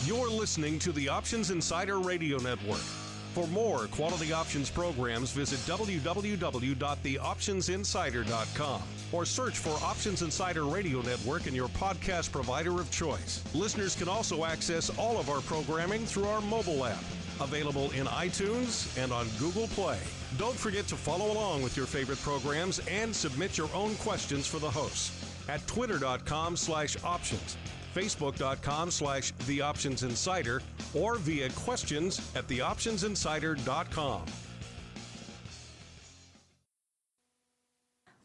You're listening to the Options Insider Radio Network. For more quality options programs, visit www.theoptionsinsider.com or search for Options Insider Radio Network in your podcast provider of choice. Listeners can also access all of our programming through our mobile app, available in iTunes and on Google Play. Don't forget to follow along with your favorite programs and submit your own questions for the hosts at twitter.com/options. Facebook.com/TheOptionsInsider or via questions@TheOptionsInsider.com.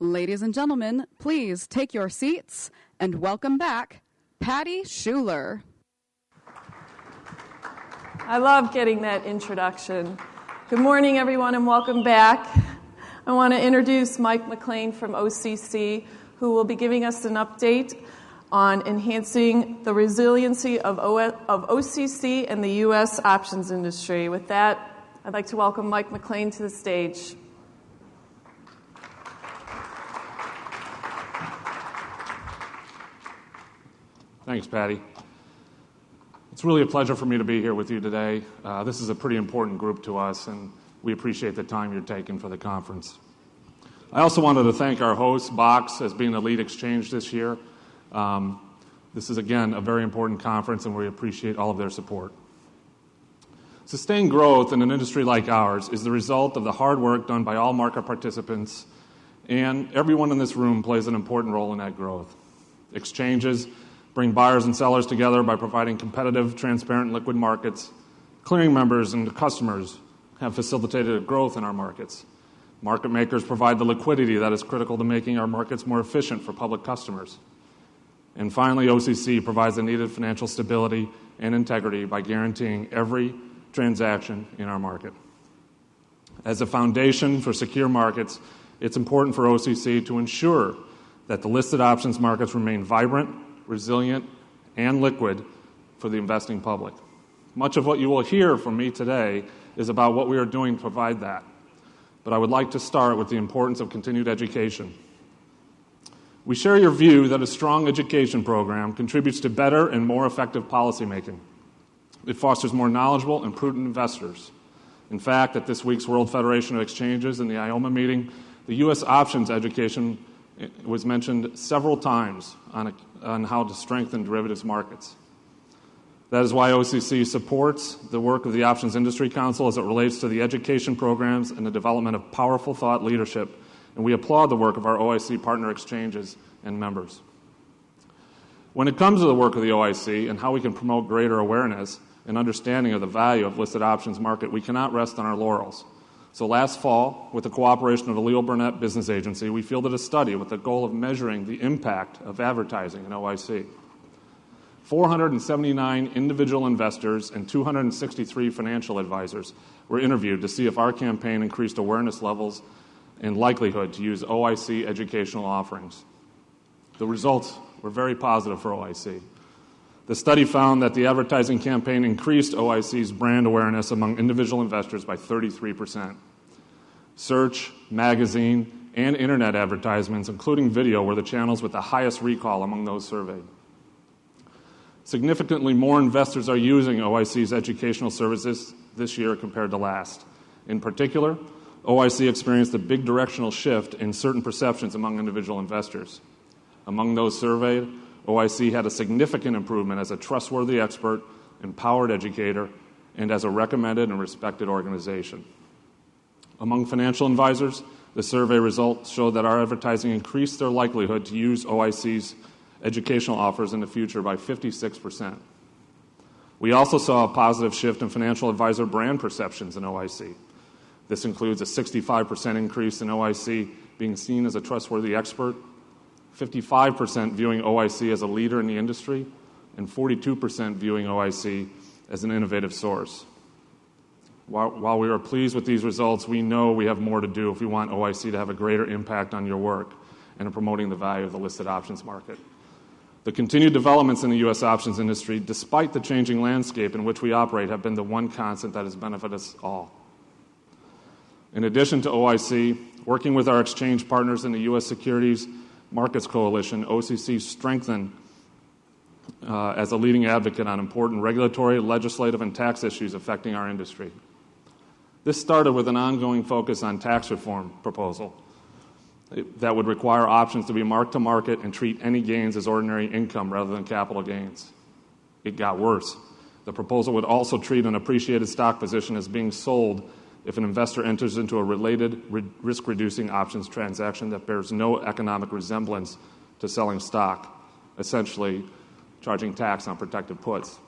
Ladies and gentlemen, please take your seats and welcome back Patty Schuler. I love getting that introduction. Good morning, everyone, and welcome back. I want to introduce Mike McClain from OCC, who will be giving us an update on enhancing the resiliency of OCC and the U.S. options industry. With that, I'd like to welcome Mike McClain to the stage. Thanks, Patty. It's really a pleasure for me to be here with you today. This is a pretty important group to us, and we appreciate the time you're taking for the conference. I also wanted to thank our host, Box, as being the lead exchange this year. This is, again, a very important conference, and we appreciate all of their support. Sustained growth in an industry like ours is the result of the hard work done by all market participants, and everyone in this room plays an important role in that growth. Exchanges bring buyers and sellers together by providing competitive, transparent, liquid markets. Clearing members and customers have facilitated growth in our markets. Market makers provide the liquidity that is critical to making our markets more efficient for public customers. And finally, OCC provides the needed financial stability and integrity by guaranteeing every transaction in our market. As a foundation for secure markets, it's important for OCC to ensure that the listed options markets remain vibrant, resilient, and liquid for the investing public. Much of what you will hear from me today is about what we are doing to provide that. But I would like to start with the importance of continued education. We share your view that a strong education program contributes to better and more effective policymaking. It fosters more knowledgeable and prudent investors. In fact, at this week's World Federation of Exchanges in the IOMA meeting, the U.S. options education was mentioned several times on how to strengthen derivatives markets. That is why OCC supports the work of the Options Industry Council as it relates to the education programs and the development of powerful thought leadership, and we applaud the work of our OIC partner exchanges and members. When it comes to the work of the OIC and how we can promote greater awareness and understanding of the value of listed options market, we cannot rest on our laurels. So last fall, with the cooperation of the Leo Burnett Business Agency, we fielded a study with the goal of measuring the impact of advertising in OIC. 479 individual investors and 263 financial advisors were interviewed to see if our campaign increased awareness levels and likelihood to use OIC educational offerings. The results were very positive for OIC. The study found that the advertising campaign increased OIC's brand awareness among individual investors by 33%. Search, magazine, and internet advertisements, including video, were the channels with the highest recall among those surveyed. Significantly more investors are using OIC's educational services this year compared to last. In particular, OIC experienced a big directional shift in certain perceptions among individual investors. Among those surveyed, OIC had a significant improvement as a trustworthy expert, empowered educator, and as a recommended and respected organization. Among financial advisors, the survey results showed that our advertising increased their likelihood to use OIC's educational offers in the future by 56%. We also saw a positive shift in financial advisor brand perceptions in OIC. This includes a 65% increase in OIC being seen as a trustworthy expert, 55% viewing OIC as a leader in the industry, and 42% viewing OIC as an innovative source. While we are pleased with these results, we know we have more to do if we want OIC to have a greater impact on your work and in promoting the value of the listed options market. The continued developments in the U.S. options industry, despite the changing landscape in which we operate, have been the one constant that has benefited us all. In addition to OIC, working with our exchange partners in the U.S. Securities Markets Coalition, OCC strengthened as a leading advocate on important regulatory, legislative, and tax issues affecting our industry. This started with an ongoing focus on tax reform proposal that would require options to be marked to market and treat any gains as ordinary income rather than capital gains. It got worse. The proposal would also treat an appreciated stock position as being sold if an investor enters into a related risk-reducing options transaction that bears no economic resemblance to selling stock, essentially charging tax on protected puts.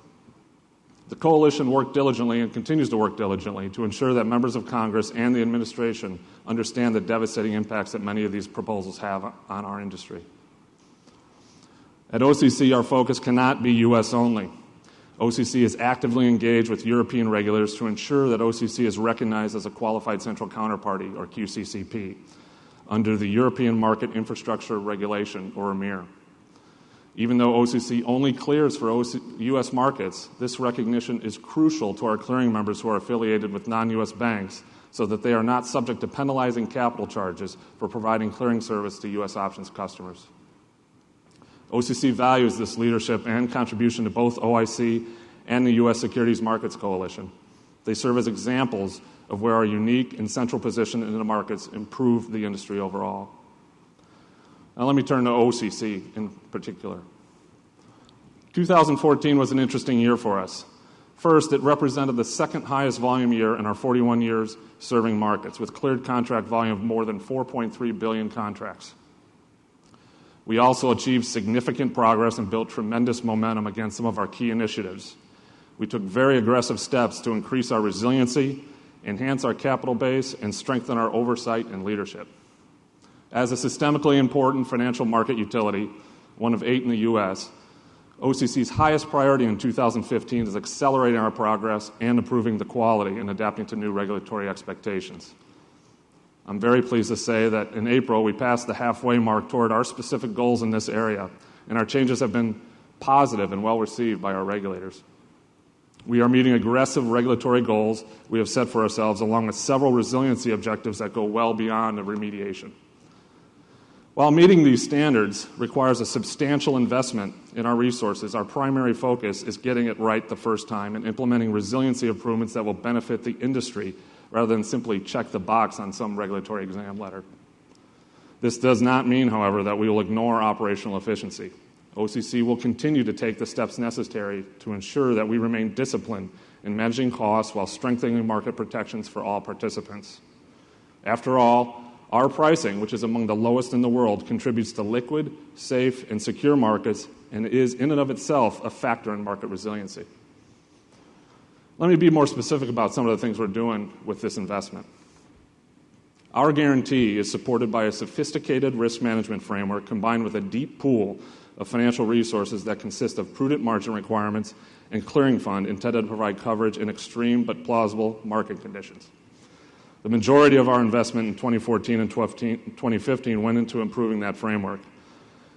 The coalition worked diligently and continues to work diligently to ensure that members of Congress and the administration understand the devastating impacts that many of these proposals have on our industry. At OCC, our focus cannot be U.S. only. OCC is actively engaged with European regulators to ensure that OCC is recognized as a qualified central counterparty, or QCCP, under the European Market Infrastructure Regulation, or EMIR. Even though OCC only clears for U.S. markets, this recognition is crucial to our clearing members who are affiliated with non-U.S. banks so that they are not subject to penalizing capital charges for providing clearing service to U.S. options customers. OCC values this leadership and contribution to both OIC and the U.S. Securities Markets Coalition. They serve as examples of where our unique and central position in the markets improve the industry overall. Now let me turn to OCC in particular. 2014 was an interesting year for us. First, it represented the second highest volume year in our 41 years serving markets, with cleared contract volume of more than 4.3 billion contracts. We also achieved significant progress and built tremendous momentum against some of our key initiatives. We took very aggressive steps to increase our resiliency, enhance our capital base, and strengthen our oversight and leadership. As a systemically important financial market utility, one of 8 in the U.S., OCC's highest priority in 2015 is accelerating our progress and improving the quality and adapting to new regulatory expectations. I'm very pleased to say that in April, we passed the halfway mark toward our specific goals in this area, and our changes have been positive and well received by our regulators. We are meeting aggressive regulatory goals we have set for ourselves, along with several resiliency objectives that go well beyond the remediation. While meeting these standards requires a substantial investment in our resources, our primary focus is getting it right the first time and implementing resiliency improvements that will benefit the industry rather than simply check the box on some regulatory exam letter. This does not mean, however, that we will ignore operational efficiency. OCC will continue to take the steps necessary to ensure that we remain disciplined in managing costs while strengthening market protections for all participants. After all, our pricing, which is among the lowest in the world, contributes to liquid, safe, and secure markets and is in and of itself a factor in market resiliency. Let me be more specific about some of the things we're doing with this investment. Our guarantee is supported by a sophisticated risk management framework combined with a deep pool of financial resources that consist of prudent margin requirements and clearing fund intended to provide coverage in extreme but plausible market conditions. The majority of our investment in 2014 and 2015 went into improving that framework.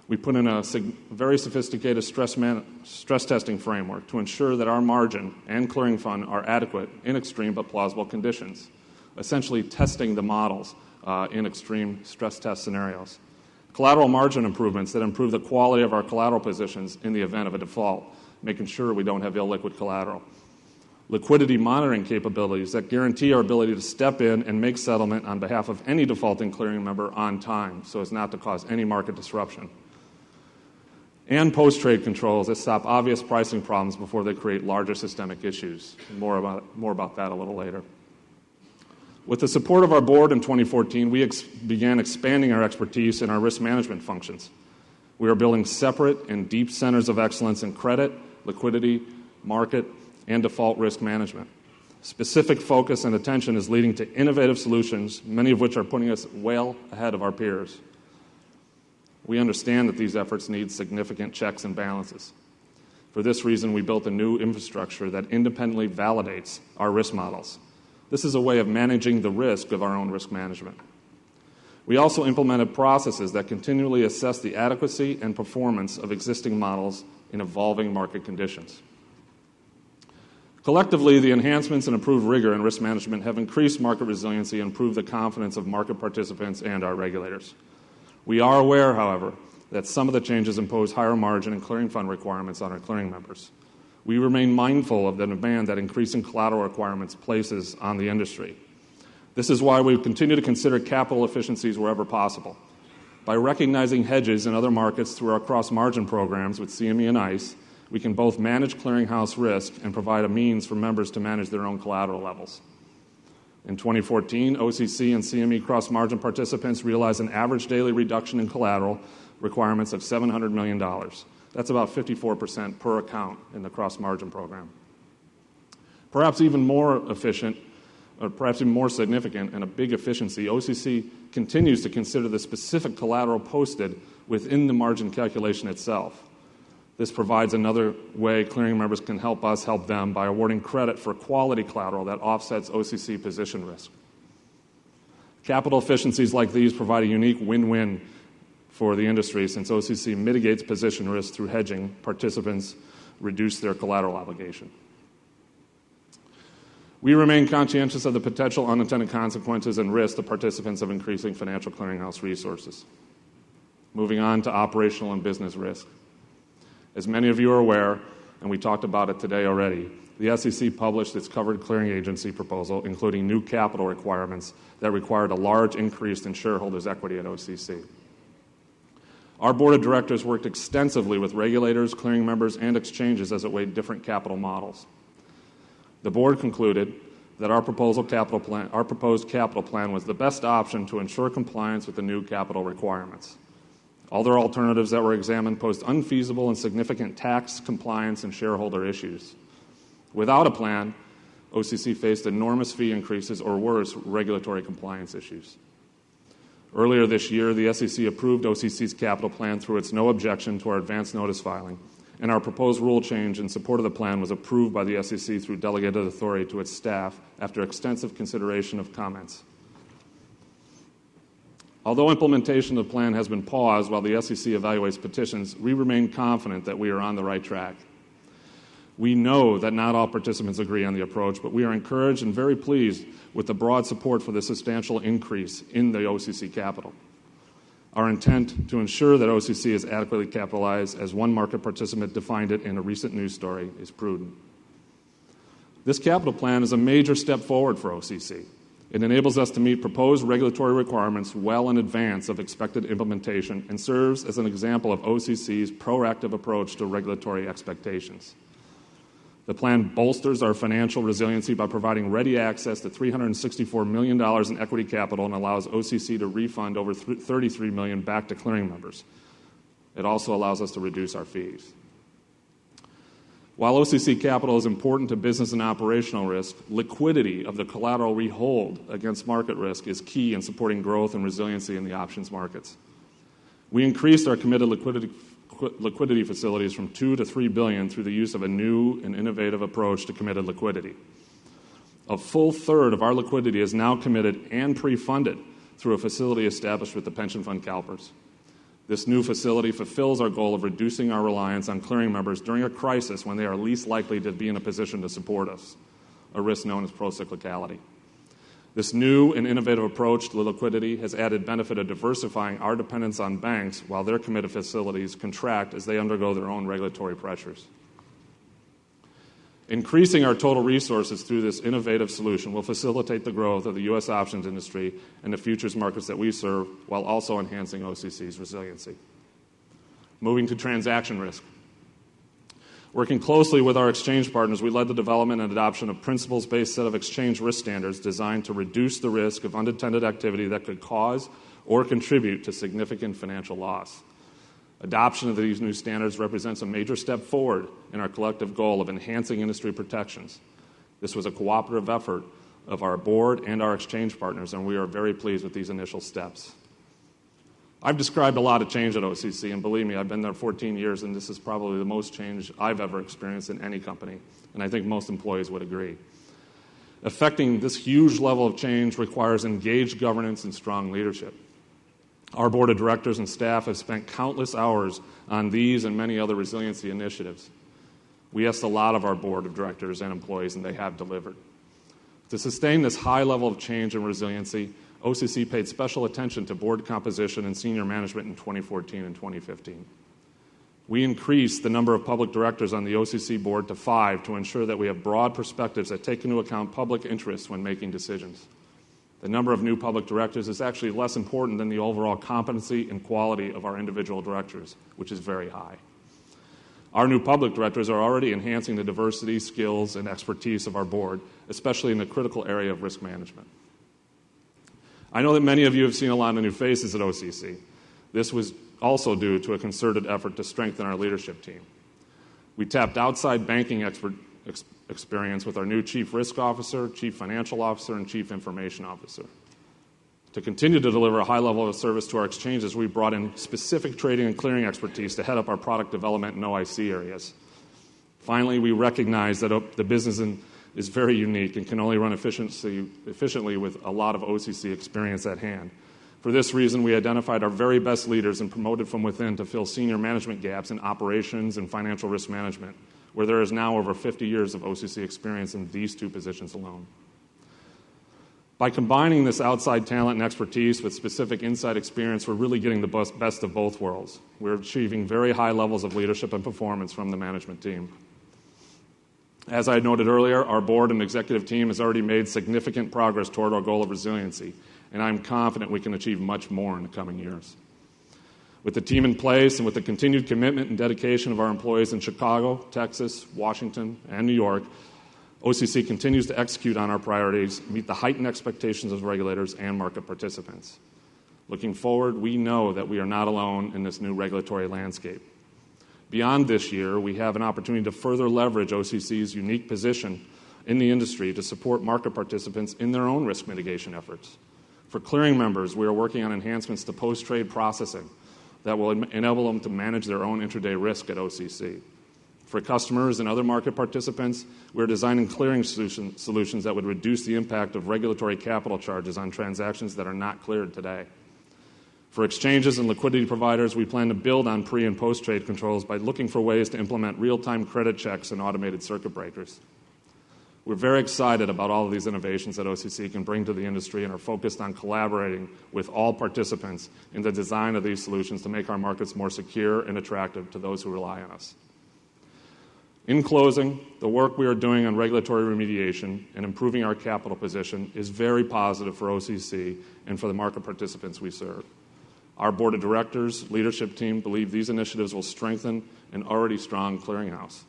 We put in a very sophisticated stress testing framework to ensure that our margin and clearing fund are adequate in extreme but plausible conditions, essentially testing the models in extreme stress test scenarios. Collateral margin improvements that improve the quality of our collateral positions in the event of a default, making sure we don't have illiquid collateral. Liquidity monitoring capabilities that guarantee our ability to step in and make settlement on behalf of any defaulting clearing member on time so as not to cause any market disruption. And post-trade controls that stop obvious pricing problems before they create larger systemic issues. More about that a little later. With the support of our board in 2014, we began expanding our expertise in our risk management functions. We are building separate and deep centers of excellence in credit, liquidity, market, and default risk management. Specific focus and attention is leading to innovative solutions, many of which are putting us well ahead of our peers. We understand that these efforts need significant checks and balances. For this reason, we built a new infrastructure that independently validates our risk models. This is a way of managing the risk of our own risk management. We also implemented processes that continually assess the adequacy and performance of existing models in evolving market conditions. Collectively, the enhancements and improved rigor in risk management have increased market resiliency and improved the confidence of market participants and our regulators. We are aware, however, that some of the changes impose higher margin and clearing fund requirements on our clearing members. We remain mindful of the demand that increasing collateral requirements places on the industry. This is why we continue to consider capital efficiencies wherever possible. By recognizing hedges in other markets through our cross-margin programs with CME and ICE, we can both manage clearinghouse risk and provide a means for members to manage their own collateral levels. In 2014, OCC and CME cross-margin participants realized an average daily reduction in collateral requirements of $700 million. That's about 54% per account in the cross-margin program. Perhaps even more efficient, or perhaps even more significant and a big efficiency, OCC continues to consider the specific collateral posted within the margin calculation itself. This provides another way clearing members can help us help them by awarding credit for quality collateral that offsets OCC position risk. Capital efficiencies like these provide a unique win-win for the industry since OCC mitigates position risk through hedging. Participants reduce their collateral obligation. We remain conscientious of the potential unintended consequences and risks to participants of increasing financial clearinghouse resources. Moving on to operational and business risk. As many of you are aware, and we talked about it today already, the SEC published its covered clearing agency proposal, including new capital requirements that required a large increase in shareholders' equity at OCC. Our board of directors worked extensively with regulators, clearing members, and exchanges as it weighed different capital models. The board concluded that our proposed capital plan was the best option to ensure compliance with the new capital requirements. Other alternatives that were examined posed unfeasible and significant tax, compliance, and shareholder issues. Without a plan, OCC faced enormous fee increases or worse, regulatory compliance issues. Earlier this year, the SEC approved OCC's capital plan through its no objection to our advance notice filing, and our proposed rule change in support of the plan was approved by the SEC through delegated authority to its staff after extensive consideration of comments. Although implementation of the plan has been paused while the SEC evaluates petitions, we remain confident that we are on the right track. We know that not all participants agree on the approach, but we are encouraged and very pleased with the broad support for the substantial increase in the OCC capital. Our intent to ensure that OCC is adequately capitalized, as one market participant defined it in a recent news story, is prudent. This capital plan is a major step forward for OCC. It enables us to meet proposed regulatory requirements well in advance of expected implementation and serves as an example of OCC's proactive approach to regulatory expectations. The plan bolsters our financial resiliency by providing ready access to $364 million in equity capital and allows OCC to refund over $33 million back to clearing members. It also allows us to reduce our fees. While OCC capital is important to business and operational risk, liquidity of the collateral we hold against market risk is key in supporting growth and resiliency in the options markets. We increased our committed liquidity facilities from $2 to $3 billion through the use of a new and innovative approach to committed liquidity. A full third of our liquidity is now committed and pre-funded through a facility established with the pension fund CalPERS. This new facility fulfills our goal of reducing our reliance on clearing members during a crisis when they are least likely to be in a position to support us, a risk known as procyclicality. This new and innovative approach to liquidity has added benefit of diversifying our dependence on banks while their committed facilities contract as they undergo their own regulatory pressures. Increasing our total resources through this innovative solution will facilitate the growth of the U.S. options industry and the futures markets that we serve, while also enhancing OCC's resiliency. Moving to transaction risk. Working closely with our exchange partners, we led the development and adoption of principles-based set of exchange risk standards designed to reduce the risk of unintended activity that could cause or contribute to significant financial loss. Adoption of these new standards represents a major step forward in our collective goal of enhancing industry protections. This was a cooperative effort of our board and our exchange partners, and we are very pleased with these initial steps. I've described a lot of change at OCC, and believe me, I've been there 14 years, and this is probably the most change I've ever experienced in any company, and I think most employees would agree. Effecting this huge level of change requires engaged governance and strong leadership. Our board of directors and staff have spent countless hours on these and many other resiliency initiatives. We asked a lot of our board of directors and employees, and they have delivered. To sustain this high level of change and resiliency, OCC paid special attention to board composition and senior management in 2014 and 2015. We increased the number of public directors on the OCC board to 5 to ensure that we have broad perspectives that take into account public interests when making decisions. The number of new public directors is actually less important than the overall competency and quality of our individual directors, which is very high. Our new public directors are already enhancing the diversity, skills, and expertise of our board, especially in the critical area of risk management. I know that many of you have seen a lot of new faces at OCC. This was also due to a concerted effort to strengthen our leadership team. We tapped outside banking experience with our new Chief Risk Officer, Chief Financial Officer, and Chief Information Officer. To continue to deliver a high level of service to our exchanges, we brought in specific trading and clearing expertise to head up our product development and OIC areas. Finally, we recognize that the business is very unique and can only run efficiently with a lot of OCC experience at hand. For this reason, we identified our very best leaders and promoted from within to fill senior management gaps in operations and financial risk management, where there is now over 50 years of OCC experience in these 2 positions alone. By combining this outside talent and expertise with specific inside experience, we're really getting the best of both worlds. We're achieving very high levels of leadership and performance from the management team. As I noted earlier, our board and executive team has already made significant progress toward our goal of resiliency, and I'm confident we can achieve much more in the coming years. With the team in place and with the continued commitment and dedication of our employees in Chicago, Texas, Washington, and New York, OCC continues to execute on our priorities, meet the heightened expectations of regulators and market participants. Looking forward, we know that we are not alone in this new regulatory landscape. Beyond this year, we have an opportunity to further leverage OCC's unique position in the industry to support market participants in their own risk mitigation efforts. For clearing members, we are working on enhancements to post-trade processing that will enable them to manage their own intraday risk at OCC. For customers and other market participants, we're designing clearing solutions that would reduce the impact of regulatory capital charges on transactions that are not cleared today. For exchanges and liquidity providers, we plan to build on pre- and post-trade controls by looking for ways to implement real-time credit checks and automated circuit breakers. We're very excited about all of these innovations that OCC can bring to the industry and are focused on collaborating with all participants in the design of these solutions to make our markets more secure and attractive to those who rely on us. In closing, the work we are doing on regulatory remediation and improving our capital position is very positive for OCC and for the market participants we serve. Our board of directors, leadership team believe these initiatives will strengthen an already strong clearinghouse.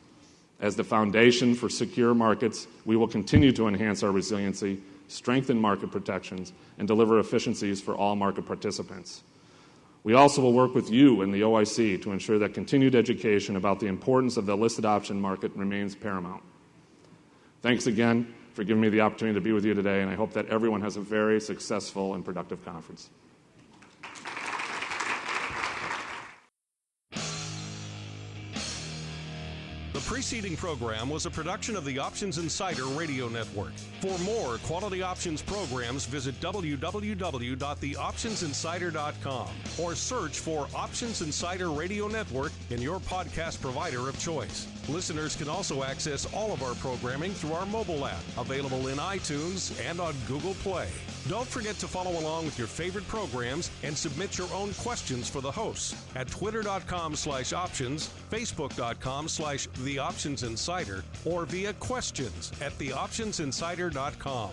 As the foundation for secure markets, we will continue to enhance our resiliency, strengthen market protections, and deliver efficiencies for all market participants. We also will work with you and the OIC to ensure that continued education about the importance of the listed option market remains paramount. Thanks again for giving me the opportunity to be with you today, and I hope that everyone has a very successful and productive conference. The preceding program was a production of the Options Insider Radio Network. For more quality options programs, visit www.theoptionsinsider.com or search for Options Insider Radio Network in your podcast provider of choice. Listeners can also access all of our programming through our mobile app, available in iTunes and on Google Play. Don't forget to follow along with your favorite programs and submit your own questions for the hosts at twitter.com/options, facebook.com/theoptionsinsider, or via questions@theoptionsinsider.com.